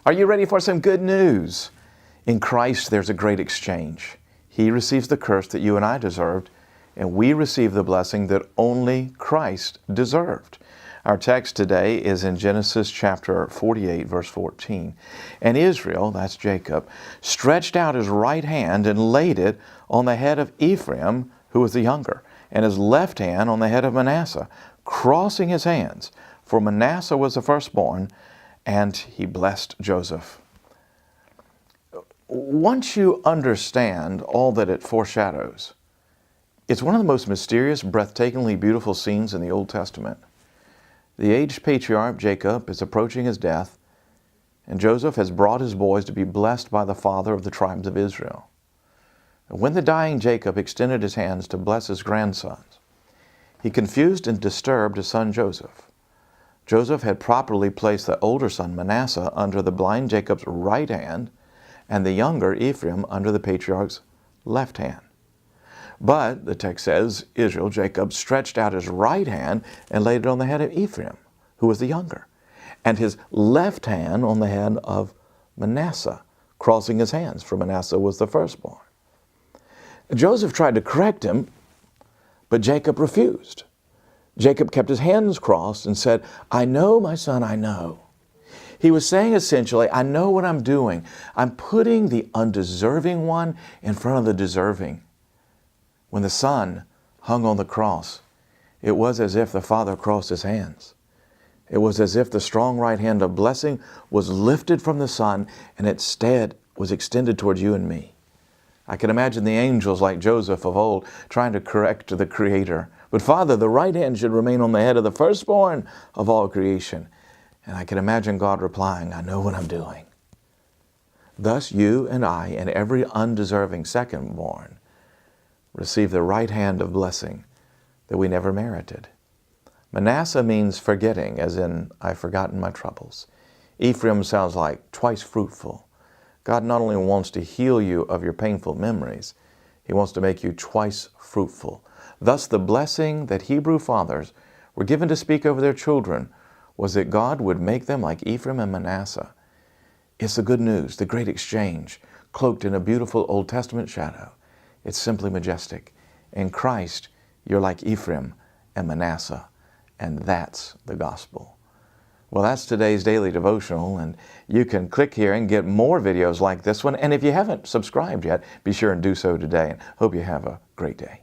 Are you ready for some good news? In Christ, there's a great exchange. He receives the curse that you and I deserved, and we receive the blessing that only Christ deserved. Our text today is in Genesis chapter 48, verse 14. And Israel, that's Jacob, stretched out his right hand and laid it on the head of Ephraim, who was the younger, and his left hand on the head of Manasseh, crossing his hands. For Manasseh was the firstborn, and he blessed Joseph. Once you understand all that it foreshadows, it's one of the most mysterious, breathtakingly beautiful scenes in the Old Testament. The aged patriarch Jacob is approaching his death, and Joseph has brought his boys to be blessed by the father of the tribes of Israel. When the dying Jacob extended his hands to bless his grandsons, he confused and disturbed his son Joseph. Joseph had properly placed the older son Manasseh under the blind Jacob's right hand and the younger Ephraim under the patriarch's left hand. But, the text says, Israel, Jacob, stretched out his right hand and laid it on the head of Ephraim, who was the younger, and his left hand on the head of Manasseh, crossing his hands, for Manasseh was the firstborn. Joseph tried to correct him, but Jacob refused. Jacob kept his hands crossed and said, "I know, my son, I know." He was saying essentially, I know what I'm doing. I'm putting the undeserving one in front of the deserving. When the Son hung on the cross, it was as if the Father crossed his hands. It was as if the strong right hand of blessing was lifted from the Son and instead was extended towards you and me. I can imagine the angels like Joseph of old trying to correct the Creator. But Father, the right hand should remain on the head of the firstborn of all creation. And I can imagine God replying, I know what I'm doing. Thus you and I and every undeserving secondborn receive the right hand of blessing that we never merited. Manasseh means forgetting, as in, I've forgotten my troubles. Ephraim sounds like twice fruitful. God not only wants to heal you of your painful memories, He wants to make you twice fruitful. Thus, the blessing that Hebrew fathers were given to speak over their children was that God would make them like Ephraim and Manasseh. It's the good news, the great exchange, cloaked in a beautiful Old Testament shadow. It's simply majestic. In Christ, you're like Ephraim and Manasseh, and that's the gospel. Well, that's today's daily devotional, and you can click here and get more videos like this one. And if you haven't subscribed yet, be sure and do so today. And hope you have a great day.